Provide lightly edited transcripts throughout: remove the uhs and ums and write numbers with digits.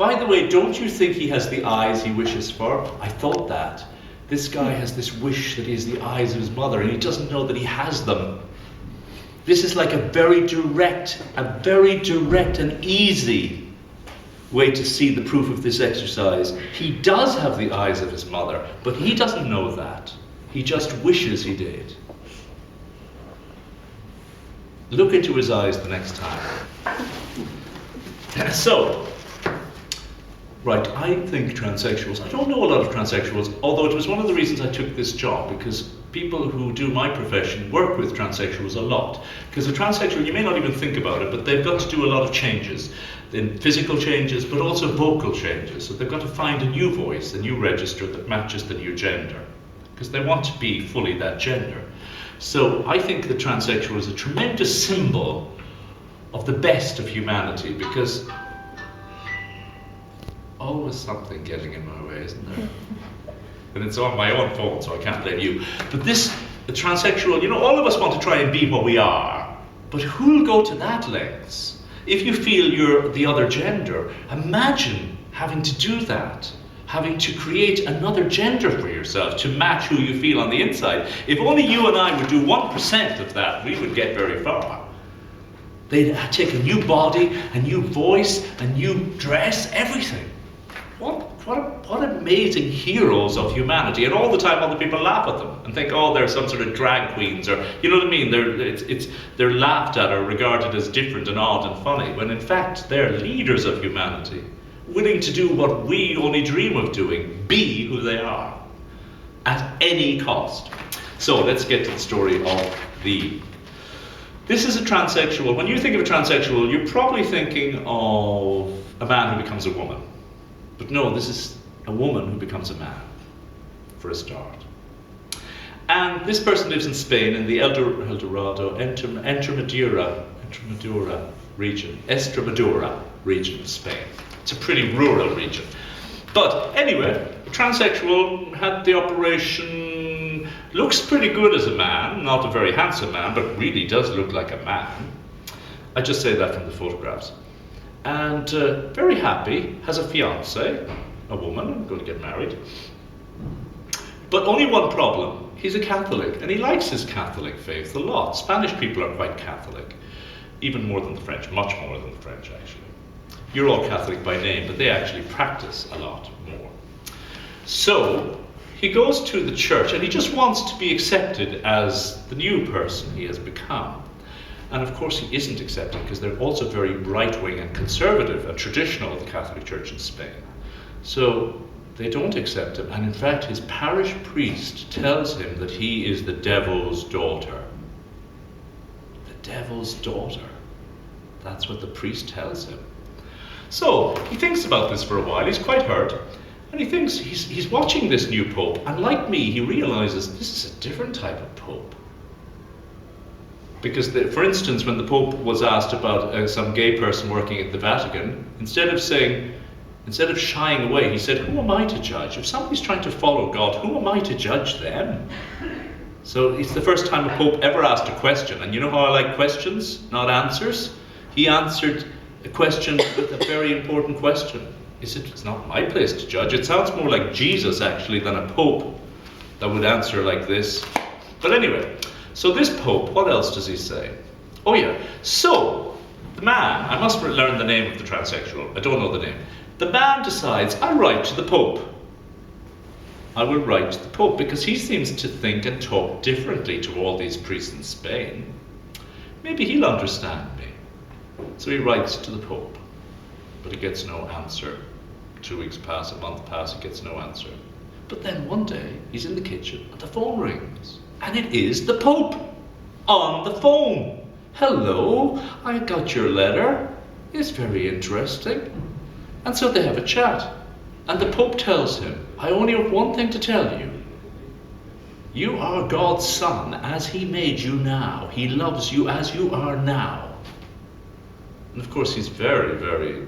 By the way, don't you think he has the eyes he wishes for? I thought that. This guy has this wish that he has the eyes of his mother, and he doesn't know that he has them. This is like a very direct and easy way to see the proof of this exercise. He does have the eyes of his mother, but he doesn't know that. He just wishes he did. Look into his eyes the next time. So, right, I think transsexuals, I don't know a lot of transsexuals, although it was one of the reasons I took this job, because people who do my profession work with transsexuals a lot. Because a transsexual, you may not even think about it, but they've got to do a lot of changes, in physical changes, but also vocal changes. So they've got to find a new voice, a new register that matches the new gender, because they want to be fully that gender. So I think the transsexual is a tremendous symbol of the best of humanity, because always something getting in my way, isn't there? And it's on my own phone, so I can't blame you. But this, the transsexual, you know, all of us want to try and be what we are, but who'll go to that lengths? If you feel you're the other gender, imagine having to do that, having to create another gender for yourself to match who you feel on the inside. If only you and I would do 1% of that, we would get very far. They'd take a new body, a new voice, a new dress, everything. What amazing heroes of humanity, and all the time other people laugh at them and think, oh, they're some sort of drag queens, or you know what I mean? They're laughed at or regarded as different and odd and funny, when in fact they're leaders of humanity, willing to do what we only dream of doing, be who they are, at any cost. So let's get to the story of this is a transsexual. When you think of a transsexual, you're probably thinking of a man who becomes a woman. But no, this is a woman who becomes a man, for a start. And this person lives in Spain, in the Extremadura region of Spain. It's a pretty rural region. But anyway, transsexual, had the operation, looks pretty good as a man, not a very handsome man, but really does look like a man. I just say that from the photographs. And very happy, has a fiancée, a woman, going to get married. But only one problem, he's a Catholic, and he likes his Catholic faith a lot. Spanish people are quite Catholic, even more than the French, much more than the French actually. You're all Catholic by name, but they actually practice a lot more. So he goes to the church, and he just wants to be accepted as the new person he has become. And of course he isn't accepted, because they're also very right-wing and conservative and traditional, the Catholic Church in Spain. So they don't accept him, and in fact his parish priest tells him that he is the devil's daughter. The devil's daughter. That's what the priest tells him. So he thinks about this for a while, he's quite hurt, and he thinks he's watching this new pope, and like me, he realizes this is a different type of pope. Because, for instance, when the Pope was asked about some gay person working at the Vatican, instead of shying away, he said, who am I to judge? If somebody's trying to follow God, who am I to judge them? So it's the first time a Pope ever asked a question. And you know how I like questions, not answers? He answered a question with a very important question. He said, it's not my place to judge. It sounds more like Jesus, actually, than a Pope that would answer like this. But anyway, so this Pope, what else does he say? Oh yeah, so the man, I must learn the name of the transsexual, I don't know the name. The man decides, I'll write to the Pope. I will write to the Pope, because he seems to think and talk differently to all these priests in Spain. Maybe he'll understand me. So he writes to the Pope, but he gets no answer. 2 weeks pass, a month pass, he gets no answer. But then one day, he's in the kitchen and the phone rings. And it is the Pope on the phone. Hello, I got your letter. It's very interesting. And so they have a chat. And the Pope tells him, I only have one thing to tell you. You are God's son as he made you now. He loves you as you are now. And of course he's very, very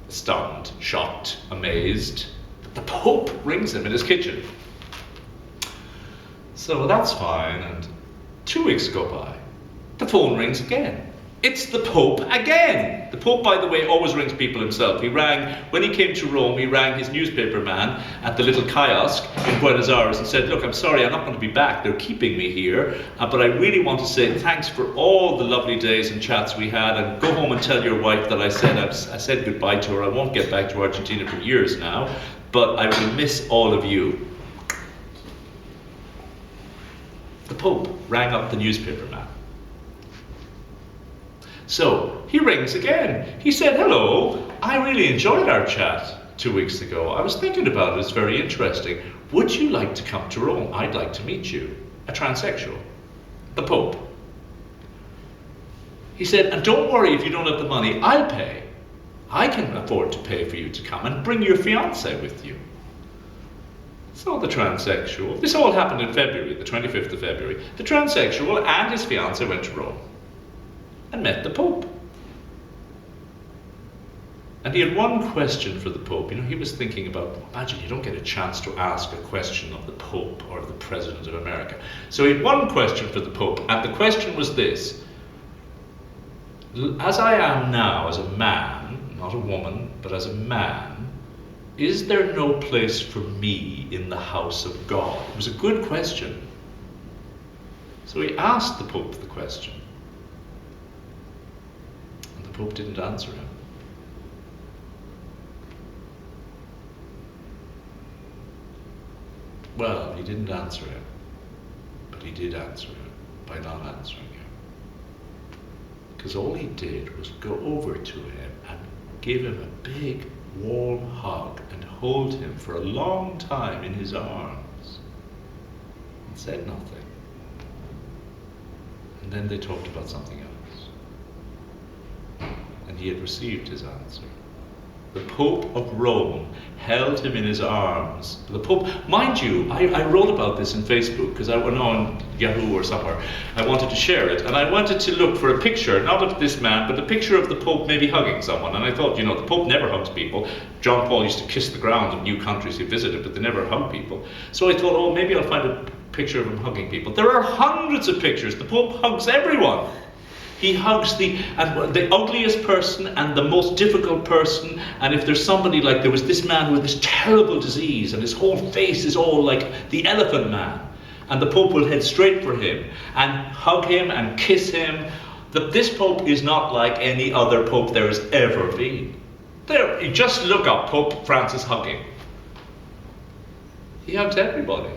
stunned, shocked, amazed. The Pope rings him in his kitchen. So that's fine, and 2 weeks go by. The phone rings again. It's the Pope again. The Pope, by the way, always rings people himself. He rang, when he came to Rome, he rang his newspaper man at the little kiosk in Buenos Aires and said, look, I'm sorry, I'm not going to be back. They're keeping me here. But I really want to say thanks for all the lovely days and chats we had, and go home and tell your wife that I said goodbye to her. I won't get back to Argentina for years now, but I will miss all of you. The Pope rang up the newspaper man. So he rings again. He said, hello, I really enjoyed our chat 2 weeks ago. I was thinking about it, it's very interesting. Would you like to come to Rome? I'd like to meet you. A transsexual. The Pope. He said, and don't worry if you don't have the money, I'll pay. I can afford to pay for you to come, and bring your fiancé with you. So the transsexual, this all happened in February, the 25th of February. The transsexual and his fiancé went to Rome and met the Pope. And he had one question for the Pope. You know, he was thinking about, imagine you don't get a chance to ask a question of the Pope or the President of America. So he had one question for the Pope, and the question was this: as I am now, as a man, not a woman, but as a man, is there no place for me in the house of God? It was a good question. So he asked the Pope the question. And the Pope didn't answer him. Well, he didn't answer him, but he did answer him by not answering him. Because all he did was go over to him and give him a big, warm hug and hold him for a long time in his arms and said nothing. And then they talked about something else. And he had received his answer. The Pope of Rome held him in his arms. The Pope, mind you, I wrote about this in Facebook because I went on Yahoo or somewhere. I wanted to share it, and I wanted to look for a picture, not of this man, but a picture of the Pope maybe hugging someone. And I thought, you know, the Pope never hugs people. John Paul used to kiss the ground of new countries he visited, but they never hug people. So I thought, oh, maybe I'll find a picture of him hugging people. There are hundreds of pictures. The Pope hugs everyone. He hugs the ugliest person and the most difficult person, and if there's somebody, like there was this man with this terrible disease and his whole face is all like the elephant man, and the Pope will head straight for him and hug him and kiss him. This Pope is not like any other Pope there has ever been. You just look up Pope Francis hugging. He hugs everybody.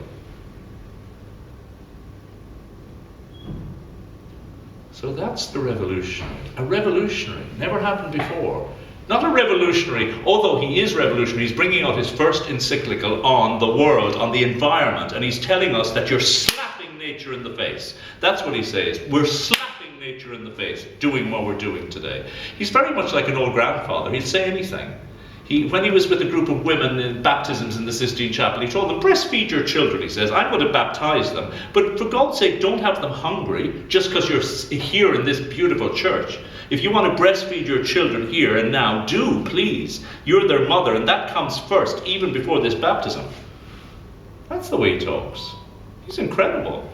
So that's the revolutionary. A revolutionary. Never happened before. Not a revolutionary, although he is revolutionary. He's bringing out his first encyclical on the world, on the environment, and he's telling us that you're slapping nature in the face. That's what he says. We're slapping nature in the face, doing what we're doing today. He's very much like an old grandfather. He'd say anything. When he was with a group of women in baptisms in the Sistine Chapel, he told them, breastfeed your children, he says. I'm going to baptize them. But for God's sake, don't have them hungry just because you're here in this beautiful church. If you want to breastfeed your children here and now, do, please. You're their mother, and that comes first, even before this baptism. That's the way he talks. He's incredible.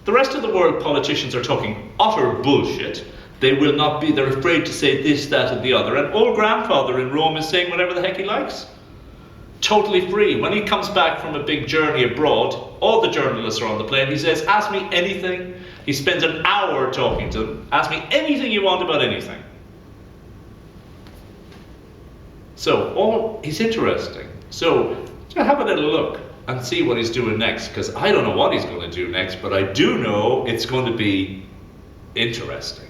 The rest of the world politicians are talking utter bullshit. They will not be, they're afraid to say this, that, and the other. And old grandfather in Rome is saying whatever the heck he likes. Totally free. When he comes back from a big journey abroad, all the journalists are on the plane. He says, ask me anything. He spends an hour talking to them. Ask me anything you want about anything. So, he's interesting. So, have a little look and see what he's doing next. Because I don't know what he's going to do next, but I do know it's going to be interesting.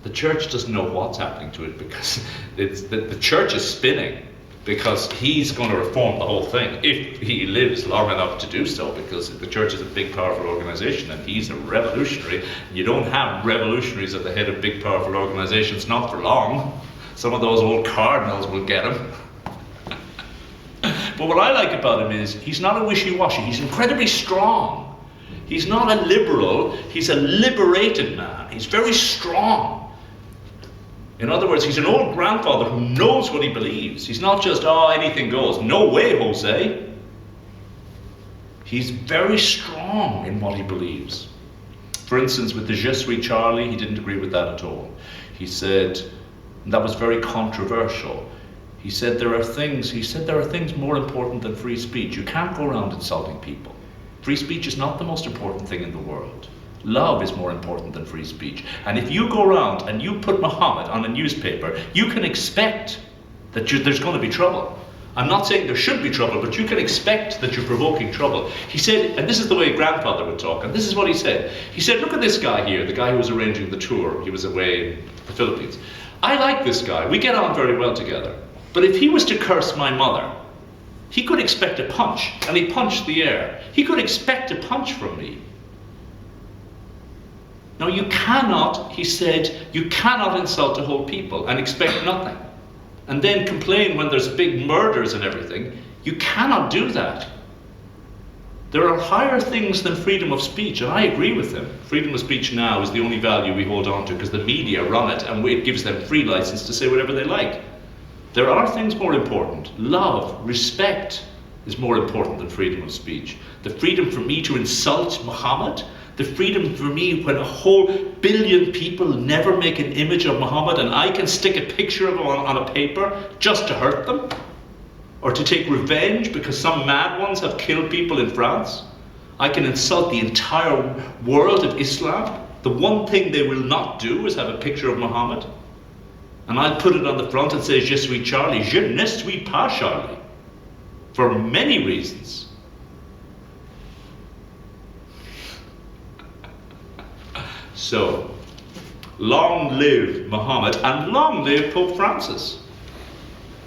The church doesn't know what's happening to it because the church is spinning, because he's going to reform the whole thing if he lives long enough to do so, because the church is a big, powerful organization and he's a revolutionary. You don't have revolutionaries at the head of big, powerful organizations, not for long. Some of those old cardinals will get him. But what I like about him is he's not a wishy-washy. He's incredibly strong. He's not a liberal. He's a liberated man. He's very strong. In other words, he's an old grandfather who knows what he believes. He's not just, anything goes. No way, Jose. He's very strong in what he believes. For instance, with the Je suis Charlie, he didn't agree with that at all. He said, and that was very controversial. He said there are things more important than free speech. You can't go around insulting people. Free speech is not the most important thing in the world. Love is more important than free speech. And if you go around and you put Muhammad on a newspaper, you can expect that there's going to be trouble. I'm not saying there should be trouble, but you can expect that you're provoking trouble. He said, and this is the way grandfather would talk, and this is what he said. He said, look at this guy here, the guy who was arranging the tour. He was away in the Philippines. I like this guy. We get on very well together. But if he was to curse my mother, he could expect a punch, and he punched the air. He could expect a punch from me. Now you cannot, he said, you cannot insult a whole people and expect nothing. And then complain when there's big murders and everything. You cannot do that. There are higher things than freedom of speech, and I agree with him. Freedom of speech now is the only value we hold on to because the media run it and it gives them free license to say whatever they like. There are things more important. Love, respect is more important than freedom of speech. The freedom for me to insult Muhammad, the freedom for me when a whole billion people never make an image of Muhammad and I can stick a picture of him on a paper just to hurt them, or to take revenge because some mad ones have killed people in France. I can insult the entire world of Islam. The one thing they will not do is have a picture of Muhammad. And I'll put it on the front and say, Je suis Charlie. Je ne suis pas Charlie. For many reasons. So, long live Muhammad and long live Pope Francis.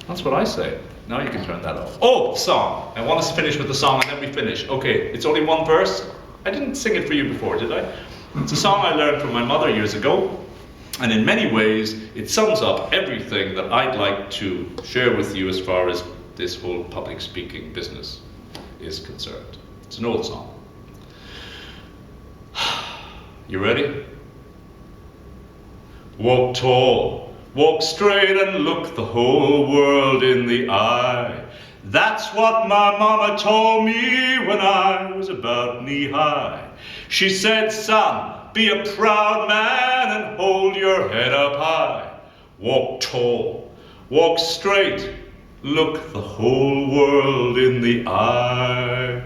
That's what I say. Now you can turn that off. Oh, song. I want us to finish with the song and then we finish. Okay, it's only one verse. I didn't sing it for you before, did I? It's a song I learned from my mother years ago. And in many ways, it sums up everything that I'd like to share with you as far as this whole public speaking business is concerned. It's an old song. You ready? Walk tall, walk straight and look the whole world in the eye. That's what my mama told me when I was about knee-high. She said, son, be a proud man and hold your head up high. Walk tall, walk straight, look the whole world in the eye.